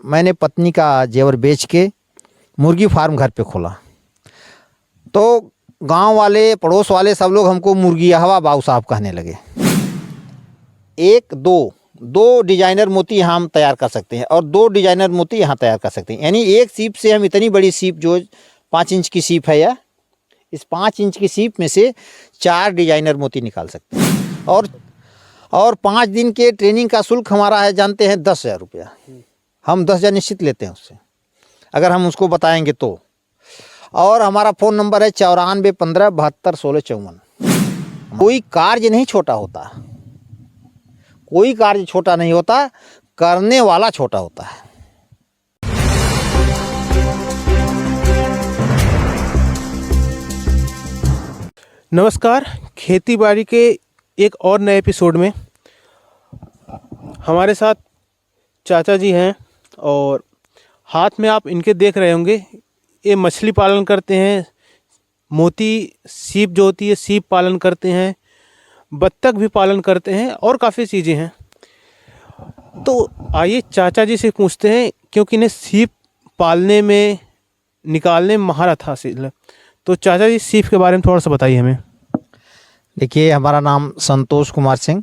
मैंने पत्नी का जेवर बेच के मुर्गी फार्म घर पे खोला। तो गांव वाले, पड़ोस वाले सब लोग हमको मुर्गी हवा बाबू साहब कहने लगे। एक दो डिजाइनर मोती यहाँ हम तैयार कर सकते हैं और 2 डिजाइनर मोती यहाँ तैयार कर सकते हैं। यानी एक सीप से हम इतनी बड़ी सीप, जो 5 इंच की सीप है, या इस 5 इंच की सीप में से 4 डिजाइनर मोती निकाल सकते हैं। और 5 दिन के ट्रेनिंग का शुल्क हमारा है, जानते हैं, 10,000 रुपया। हम 10,000 निश्चित लेते हैं उससे, अगर हम उसको बताएंगे तो। और हमारा फ़ोन नंबर है 9415721654। कोई कार्य नहीं छोटा होता, कोई कार्य छोटा नहीं होता, करने वाला छोटा होता है। नमस्कार, खेती बाड़ी के एक और नए एपिसोड में हमारे साथ चाचा जी हैं और हाथ में आप इनके देख रहे होंगे, ये मछली पालन करते हैं, मोती सीप जो होती है सीप पालन करते हैं, बत्तख भी पालन करते हैं और काफ़ी चीज़ें हैं। तो आइए चाचा जी से पूछते हैं, क्योंकि इन्हें सीप पालने में, निकालने में महारत हासिल है। तो चाचा जी, सीप के बारे में थोड़ा सा बताइए हमें। देखिए, हमारा नाम संतोष कुमार सिंह,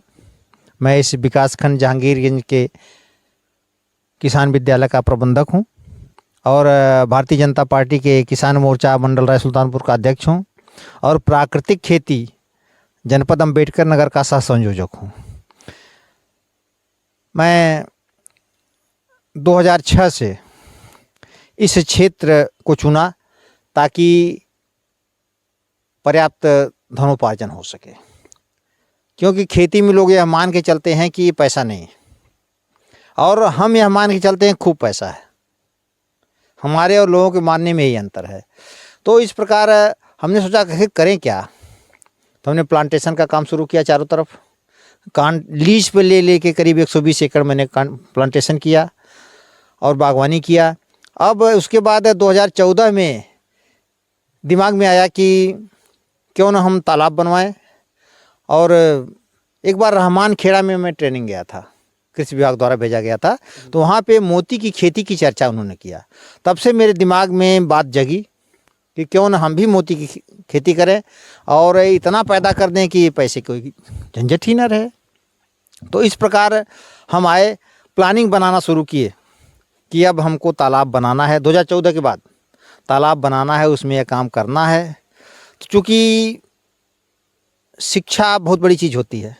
मैं इस विकासखंड जहांगीरगंज के किसान विद्यालय का प्रबंधक हूं और भारतीय जनता पार्टी के किसान मोर्चा मंडल राय सुल्तानपुर का अध्यक्ष हूं और प्राकृतिक खेती जनपद अम्बेडकर नगर का सह संयोजक हूं। मैं 2006 से इस क्षेत्र को चुना ताकि पर्याप्त धनोपार्जन हो सके, क्योंकि खेती में लोग यह मान के चलते हैं कि पैसा नहीं है और हम यह मान के चलते हैं खूब पैसा है। हमारे और लोगों के मानने में यही अंतर है। तो इस प्रकार हमने सोचा कि करें क्या, तो हमने प्लांटेशन का काम शुरू किया। चारों तरफ लीज पे ले के करीब 120 एकड़ मैंने प्लांटेशन किया और बागवानी किया। अब उसके बाद 2014 में दिमाग में आया कि क्यों ना हम तालाब बनवाएं। और एक बार रहमान खेड़ा में मैं ट्रेनिंग गया था, कृषि विभाग द्वारा भेजा गया था, तो वहाँ पे मोती की खेती की चर्चा उन्होंने किया। तब से मेरे दिमाग में बात जगी कि क्यों ना हम भी मोती की खेती करें और इतना पैदा कर दें कि पैसे कोई झंझट ही ना रहे। तो इस प्रकार हम आए, प्लानिंग बनाना शुरू किए कि अब हमको तालाब बनाना है। 2014 के बाद तालाब बनाना है, उसमें यह काम करना है। तो चूँकि शिक्षा बहुत बड़ी चीज़ होती है,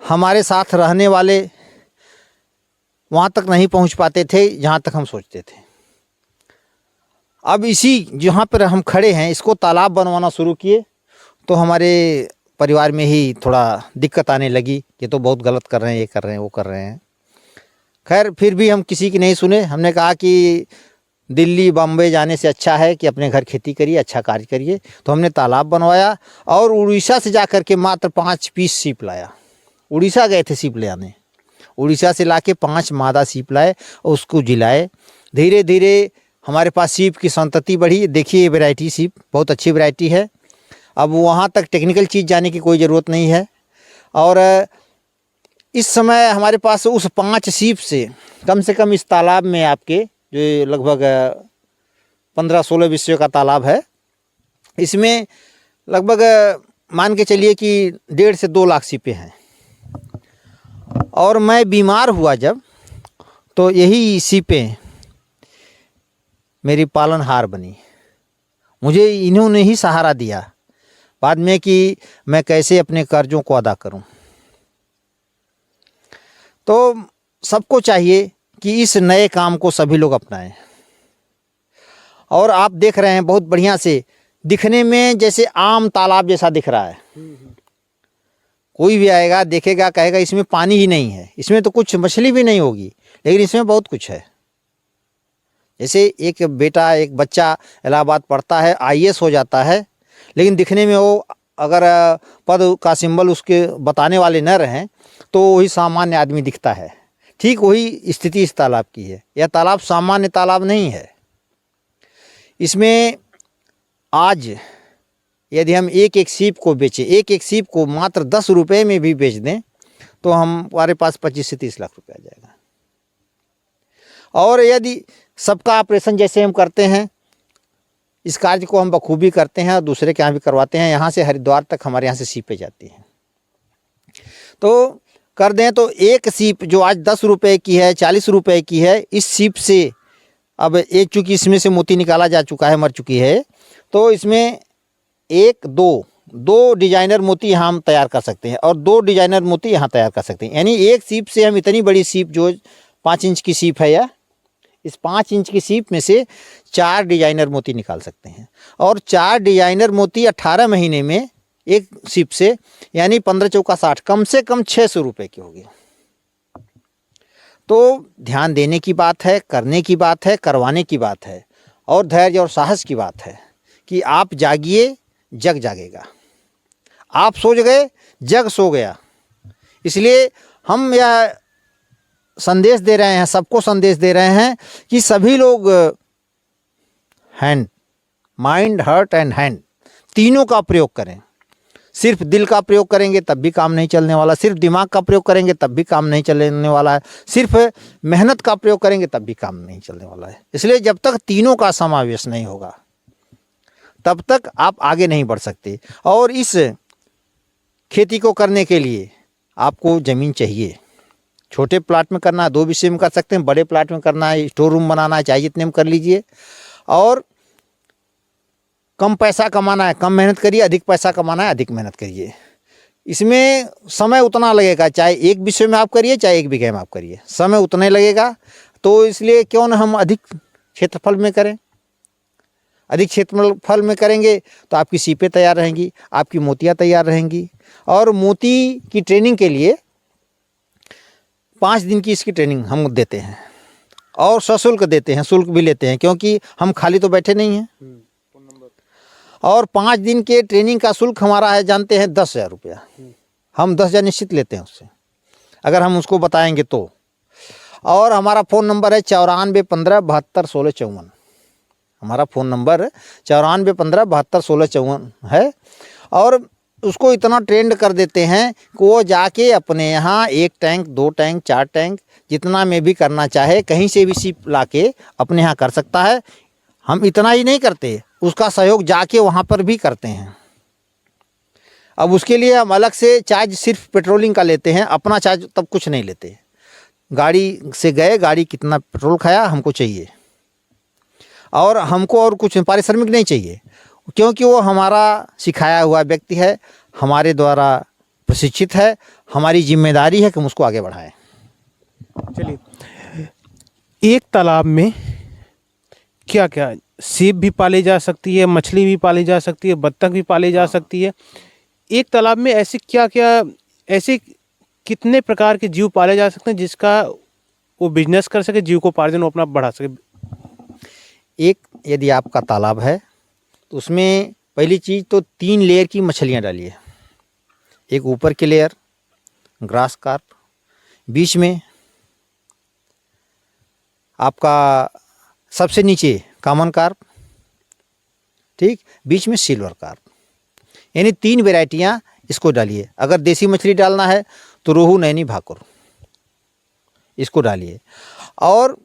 हमारे साथ रहने वाले वहाँ तक नहीं पहुँच पाते थे जहाँ तक हम सोचते थे। अब इसी जहाँ पर हम खड़े हैं, इसको तालाब बनवाना शुरू किए तो हमारे परिवार में ही थोड़ा दिक्कत आने लगी, ये तो बहुत गलत कर रहे हैं, ये कर रहे हैं, वो कर रहे हैं। खैर, फिर भी हम किसी की नहीं सुने। हमने कहा कि दिल्ली बम्बई जाने से अच्छा है कि अपने घर खेती करिए, अच्छा कार्य करिए। तो हमने तालाब बनवाया और उड़ीसा से जा कर के मात्र 5 पीस सीप लाया। उड़ीसा गए थे सीप ले आने, उड़ीसा से लाके 5 मादा सीप लाए और उसको जिलाए। धीरे धीरे हमारे पास सीप की संतति बढ़ी। देखिए, ये वैरायटी सीप बहुत अच्छी वैरायटी है। अब वहाँ तक टेक्निकल चीज़ जाने की कोई ज़रूरत नहीं है। और इस समय हमारे पास उस 5 सीप से कम इस तालाब में आपके, जो लगभग 15-16 विषयों का तालाब है, इसमें लगभग मान के चलिए कि 1.5 से 2 लाख सीपें हैं। और मैं बीमार हुआ जब, तो यही सीपें मेरी पालनहार बनी। मुझे इन्होंने ही सहारा दिया बाद में कि मैं कैसे अपने कर्जों को अदा करूं। तो सबको चाहिए कि इस नए काम को सभी लोग अपनाएं। और आप देख रहे हैं बहुत बढ़िया से, दिखने में जैसे आम तालाब जैसा दिख रहा है। कोई भी आएगा देखेगा कहेगा इसमें पानी ही नहीं है, इसमें तो कुछ मछली भी नहीं होगी, लेकिन इसमें बहुत कुछ है। जैसे एक बच्चा इलाहाबाद पढ़ता है, IAS हो जाता है, लेकिन दिखने में वो अगर पद का सिंबल उसके बताने वाले न रहें तो वही सामान्य आदमी दिखता है। ठीक वही स्थिति इस तालाब की है। यह तालाब सामान्य तालाब नहीं है। इसमें आज यदि हम एक सीप को बेचें, एक सीप को मात्र 10 रुपये में भी बेच दें, तो हमारे पास 25 से 30 लाख रुपये आ जाएगा। और यदि सबका ऑपरेशन जैसे हम करते हैं, इस कार्य को हम बखूबी करते हैं और दूसरे के यहाँ भी करवाते हैं। यहाँ से हरिद्वार तक हमारे यहाँ से सीपें जाती हैं। तो कर दें तो एक सीप जो आज 10 रुपये की है, 40 रुपये की है, इस सीप से अब एक चूँकि इसमें से मोती निकाला जा चुका है, मर चुकी है, तो इसमें दो डिजाइनर मोती यहाँ हम तैयार कर सकते हैं और 2 डिजाइनर मोती यहाँ तैयार कर सकते हैं। यानी एक सीप से हम इतनी बड़ी सीप जो 5 इंच की सीप है, या इस 5 इंच की सीप में से 4 डिजाइनर मोती निकाल सकते हैं। और 4 डिजाइनर मोती 18 महीने में एक सीप से, यानी 15 चौका 60, कम से कम 600 रुपये की होगी। तो ध्यान देने की बात है, करने की बात है, करवाने की बात है, और धैर्य और साहस की बात है कि आप जागिए, जग जागेगा। आप सो गए, जग सो गया। इसलिए हम यह संदेश दे रहे हैं, सबको संदेश दे रहे हैं कि सभी लोग माइंड, हार्ट एंड हैंड तीनों का प्रयोग करें। सिर्फ दिल का प्रयोग करेंगे तब भी काम नहीं चलने वाला, सिर्फ दिमाग का प्रयोग करेंगे तब भी काम नहीं चलने वाला है, सिर्फ मेहनत का प्रयोग करेंगे तब भी काम नहीं चलने वाला है। इसलिए जब तक तीनों का समावेश नहीं होगा तब तक आप आगे नहीं बढ़ सकते। और इस खेती को करने के लिए आपको ज़मीन चाहिए। छोटे प्लाट में करना है 2 विषय में कर सकते हैं, बड़े प्लाट में करना है, स्टोर रूम बनाना है, चाहे जितने में कर लीजिए। और कम पैसा कमाना है, कम मेहनत करिए, अधिक पैसा कमाना है, अधिक मेहनत करिए। इसमें समय उतना लगेगा, चाहे 1 विषय में आप करिए, चाहे 1 बीघे में आप करिए, समय उतना ही लगेगा। तो इसलिए क्यों ना हम अधिक क्षेत्रफल में करें। अधिक क्षेत्रफल में करेंगे तो आपकी सीपें तैयार रहेंगी, आपकी मोतियाँ तैयार रहेंगी। और मोती की ट्रेनिंग के लिए 5 दिन की इसकी ट्रेनिंग हम देते हैं और सशुल्क देते हैं, शुल्क भी लेते हैं, क्योंकि हम खाली तो बैठे नहीं हैं। और 5 दिन के ट्रेनिंग का शुल्क हमारा है, जानते हैं, 10,000 रुपया। हम 10,000 निश्चित लेते हैं उससे, अगर हम उसको बताएंगे तो। और हमारा फ़ोन नंबर है 94 15 72 16 54। हमारा फ़ोन नंबर 94 15 72 16 54 है। और उसको इतना ट्रेंड कर देते हैं कि वो जाके अपने यहाँ 1 टैंक, 2 टैंक, 4 टैंक, जितना में भी करना चाहे, कहीं से भी सीप लाके अपने यहाँ कर सकता है। हम इतना ही नहीं करते, उसका सहयोग जाके वहाँ पर भी करते हैं। अब उसके लिए हम अलग से चार्ज सिर्फ पेट्रोलिंग का लेते हैं, अपना चार्ज तब कुछ नहीं लेते। गाड़ी से गए, गाड़ी कितना पेट्रोल खाया हमको चाहिए, और हमको और कुछ पारिश्रमिक नहीं चाहिए, क्योंकि वो हमारा सिखाया हुआ व्यक्ति है, हमारे द्वारा प्रशिक्षित है। हमारी जिम्मेदारी है कि हम उसको आगे बढ़ाएं। चलिए, एक तालाब में क्या क्या सीप भी पाली जा सकती है, मछली भी पाली जा सकती है, बत्तख भी पाली जा सकती है। एक तालाब में ऐसे क्या क्या, ऐसे कितने प्रकार के जीव पाले जा सकते हैं जिसका वो बिजनेस कर सके, जीव को पार्जन अपना बढ़ा सके? एक यदि आपका तालाब है तो उसमें पहली चीज़ तो 3 लेयर की मछलियाँ डालिए। एक ऊपर की लेयर ग्रास कार्प, बीच में आपका सबसे नीचे कॉमन कार्प, ठीक, बीच में सिल्वर कार्प, यानी 3 वैरायटियाँ इसको डालिए। अगर देसी मछली डालना है तो रोहू, नैनी, भाकुर, इसको डालिए। और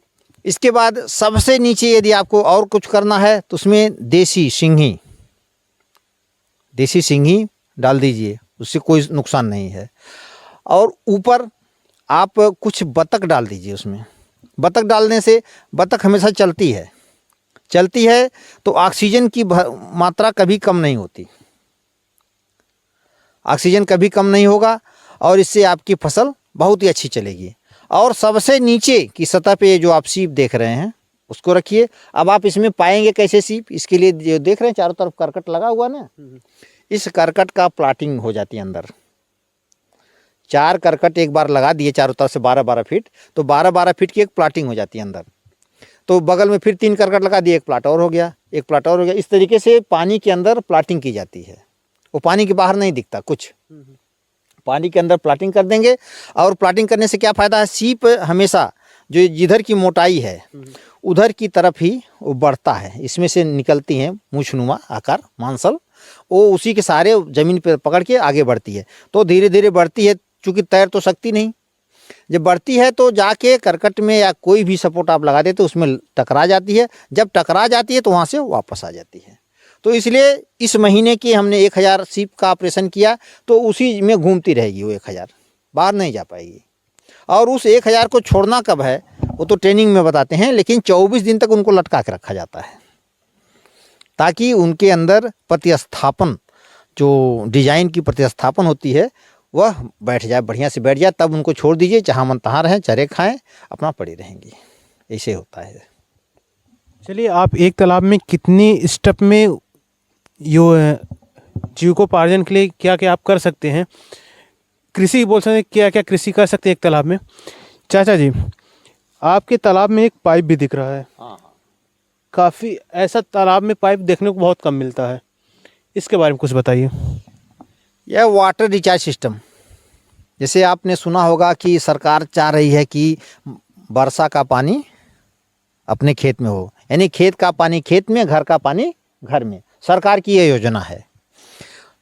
इसके बाद सबसे नीचे यदि आपको और कुछ करना है तो उसमें देसी सिंघी डाल दीजिए, उससे कोई नुकसान नहीं है। और ऊपर आप कुछ बतख डाल दीजिए उसमें। बतख डालने से बतख हमेशा चलती है तो ऑक्सीजन की मात्रा कभी कम नहीं होती, ऑक्सीजन कभी कम नहीं होगा, और इससे आपकी फसल बहुत ही अच्छी चलेगी। और सबसे नीचे की सतह पे जो आप सीप देख रहे हैं उसको रखिए। अब आप इसमें पाएंगे कैसे सीप, इसके लिए जो देख रहे हैं चारों तरफ करकट लगा हुआ ना, इस करकट का प्लाटिंग हो जाती है अंदर। 4 करकट एक बार लगा दिए चारों तरफ से 12-12 फीट, तो 12-12 फीट की एक प्लाटिंग हो जाती है अंदर। तो बगल में फिर 3 करकट लगा दिए, एक प्लाट और हो गया, एक प्लाट और हो गया। इस तरीके से पानी के अंदर प्लाटिंग की जाती है। वो पानी के बाहर नहीं दिखता कुछ, पानी के अंदर प्लाटिंग कर देंगे। और प्लाटिंग करने से क्या फ़ायदा है, सीप हमेशा जो जिधर की मोटाई है उधर की तरफ ही वो बढ़ता है। इसमें से निकलती हैं मूंछनुमा आकार मांसल, वो उसी के सहारे ज़मीन पर पकड़ के आगे बढ़ती है। तो धीरे धीरे बढ़ती है, चूँकि तैर तो सकती नहीं, जब बढ़ती है तो जाके करकट में या कोई भी सपोर्ट आप लगा देते तो उसमें टकरा जाती है, जब टकरा जाती है तो वहाँ से वापस आ जाती है। तो इसलिए इस महीने की हमने 1000 सीप का ऑपरेशन किया, तो उसी में घूमती रहेगी वो 1000, बाहर नहीं जा पाएगी। और उस 1000 को छोड़ना कब है वो तो ट्रेनिंग में बताते हैं, लेकिन 24 दिन तक उनको लटका के रखा जाता है ताकि उनके अंदर प्रतिस्थापन, जो डिजाइन की प्रतिस्थापन होती है वह बैठ जाए, बढ़िया से बैठ जाए, तब उनको छोड़ दीजिए, जहाँ मन तहाँ रहें, चरे खाएं, अपना पड़ी रहेंगी। ऐसे होता है। चलिए, आप एक तालाब में कितनी स्टेप में यो जीविकोपार्जन के लिए क्या क्या आप कर सकते हैं, कृषि बोल सकते हैं, क्या क्या कृषि कर सकते हैं एक तालाब में? चाचा जी, आपके तालाब में एक पाइप भी दिख रहा है। हाँ, काफ़ी ऐसा तालाब में पाइप देखने को बहुत कम मिलता है, इसके बारे में कुछ बताइए। यह वाटर रिचार्ज सिस्टम, जैसे आपने सुना होगा कि सरकार चाह रही है कि वर्षा का पानी अपने खेत में हो, यानी खेत का पानी खेत में, घर का पानी घर में। सरकार की यह योजना है।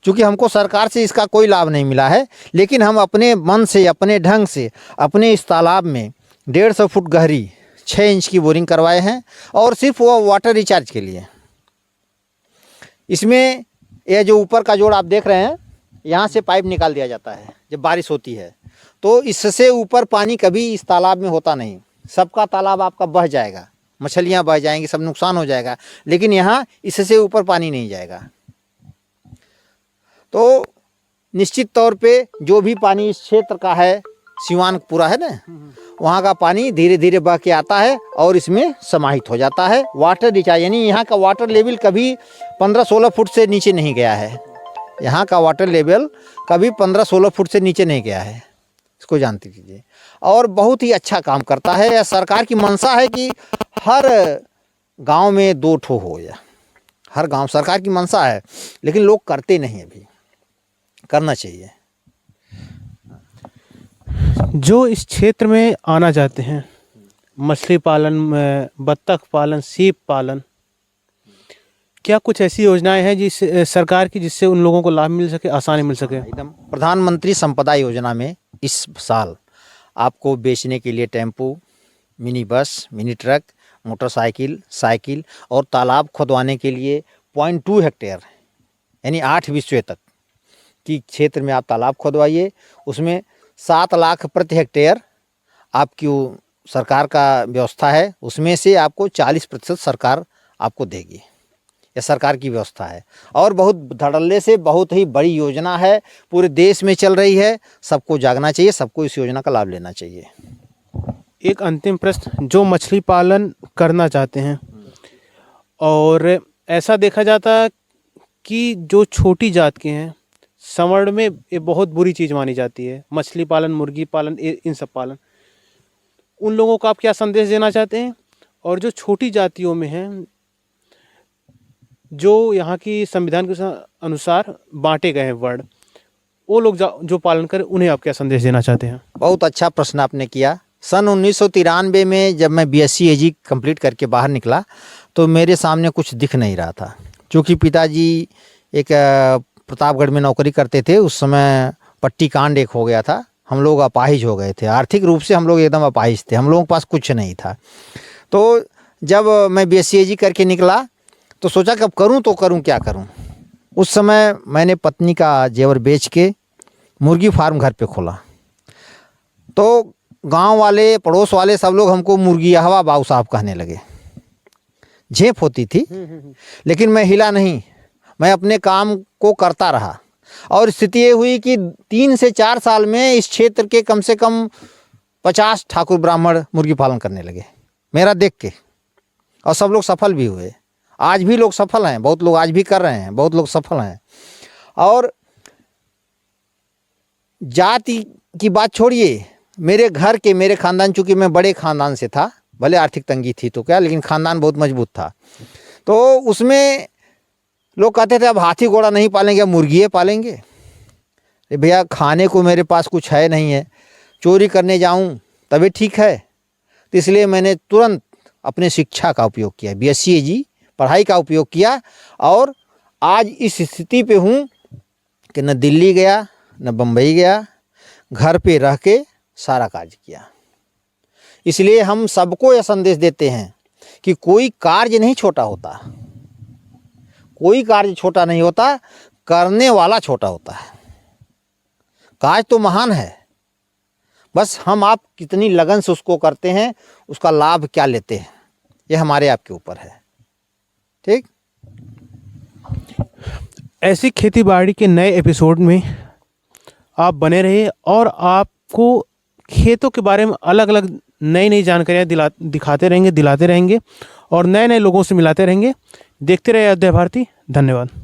चूँकि हमको सरकार से इसका कोई लाभ नहीं मिला है, लेकिन हम अपने मन से, अपने ढंग से, अपने इस तालाब में 150 फुट गहरी 6 इंच की बोरिंग करवाए हैं, और सिर्फ वो वाटर रिचार्ज के लिए। इसमें यह जो ऊपर का जोड़ आप देख रहे हैं, यहाँ से पाइप निकाल दिया जाता है जब बारिश होती है, तो इससे ऊपर पानी कभी इस तालाब में होता नहीं। सबका तालाब आपका बह जाएगा, मछलियाँ बह जाएंगी, सब नुकसान हो जाएगा, लेकिन यहाँ इससे ऊपर पानी नहीं जाएगा। तो निश्चित तौर पे जो भी पानी इस क्षेत्र का है, सिवान पूरा है ना, वहाँ का पानी धीरे धीरे बह के आता है और इसमें समाहित हो जाता है। वाटर रिचार्ज, यानी यहाँ का वाटर लेवल कभी 15-16 फुट से नीचे नहीं गया है। यहाँ का वाटर लेवल कभी 15-16 फुट से नीचे नहीं गया है, इसको जानते कीजिए। और बहुत ही अच्छा काम करता है। यह सरकार की मंशा है कि हर गांव में 2 ठो हो, या हर गांव, सरकार की मंशा है, लेकिन लोग करते नहीं। अभी करना चाहिए। जो इस क्षेत्र में आना चाहते हैं, मछली पालन, बत्तख पालन, सीप पालन, क्या कुछ ऐसी योजनाएं हैं जिस सरकार की, जिससे उन लोगों को लाभ मिल सके, आसानी मिल सके? एकदम। प्रधानमंत्री संपदा योजना में इस साल आपको बेचने के लिए tempo, mini bus, mini truck, motorcycle, cycle और तालाब खुदवाने के लिए 0.2 हेक्टेयर यानी 8 विस्वे तक की क्षेत्र में आप तालाब खुदवाइए। उसमें 7 लाख प्रति हेक्टेयर आपकी सरकार का व्यवस्था है, उसमें से आपको 40% सरकार आपको देगी। यह सरकार की व्यवस्था है और बहुत धड़ल्ले से बहुत ही बड़ी योजना है, पूरे देश में चल रही है। सबको जागना चाहिए, सबको इस योजना का लाभ लेना चाहिए। एक अंतिम प्रश्न, जो मछली पालन करना चाहते हैं, और ऐसा देखा जाता है कि जो छोटी जात के हैं, संवर्ण में ये बहुत बुरी चीज़ मानी जाती है, मछली पालन, मुर्गी पालन, इन सब पालन, उन लोगों को आप क्या संदेश देना चाहते हैं? और जो छोटी जातियों में हैं, जो यहाँ की संविधान के अनुसार बांटे गए हैं वर्ड, वो लोग जो पालन करें, उन्हें आप क्या संदेश देना चाहते हैं? बहुत अच्छा प्रश्न आपने किया। सन 1993 में जब मैं BSc AG कंप्लीट करके बाहर निकला तो मेरे सामने कुछ दिख नहीं रहा था। चूँकि पिताजी एक प्रतापगढ़ में नौकरी करते थे, उस समय पट्टी कांड एक हो गया था, हम लोग अपाहिज हो गए थे, आर्थिक रूप से हम लोग एकदम अपाहिज थे, हम लोगों के पास कुछ नहीं था। तो जब मैं BSc AG करके निकला तो सोचा कि अब करूँ तो करूँ क्या करूँ। उस समय मैंने पत्नी का जेवर बेच के मुर्गी फार्म घर पे खोला। तो गांव वाले, पड़ोस वाले सब लोग हमको मुर्गी हवा बाबू साहब कहने लगे। झेप होती थी, लेकिन मैं हिला नहीं, मैं अपने काम को करता रहा। और स्थिति ये हुई कि 3 से 4 साल में इस क्षेत्र के कम से कम 50 ठाकुर ब्राह्मण मुर्गी पालन करने लगे मेरा देख के, और सब लोग सफल भी हुए। आज भी लोग सफल हैं, बहुत लोग आज भी कर रहे हैं, बहुत लोग सफल हैं। और जाति की बात छोड़िए, मेरे घर के, मेरे खानदान, चूँकि मैं बड़े खानदान से था, भले आर्थिक तंगी थी तो क्या, लेकिन खानदान बहुत मजबूत था। तो उसमें लोग कहते थे अब हाथी घोड़ा नहीं पालेंगे, अब मुर्गिए पालेंगे। अरे भैया, खाने को मेरे पास कुछ है नहीं है, चोरी करने जाऊं तभी ठीक है। तो इसलिए मैंने तुरंत अपने शिक्षा का उपयोग किया, BSc AG पढ़ाई का उपयोग किया, और आज इस स्थिति पे हूँ कि न दिल्ली गया न बम्बई गया, घर पे रह के सारा कार्य किया। इसलिए हम सबको यह संदेश देते हैं कि कोई कार्य नहीं छोटा होता, कोई कार्य छोटा नहीं होता, करने वाला छोटा होता है। कार्य तो महान है, बस हम आप कितनी लगन से उसको करते हैं, उसका लाभ क्या लेते हैं, यह हमारे आपके ऊपर है। ठीक। ऐसी खेती बाड़ी के नए एपिसोड में आप बने रहिए और आपको खेतों के बारे में अलग अलग नई नई जानकारियाँ दिखाते रहेंगे, दिलाते रहेंगे और नए नए लोगों से मिलाते रहेंगे। देखते रहिए अयोध्या भारती। धन्यवाद।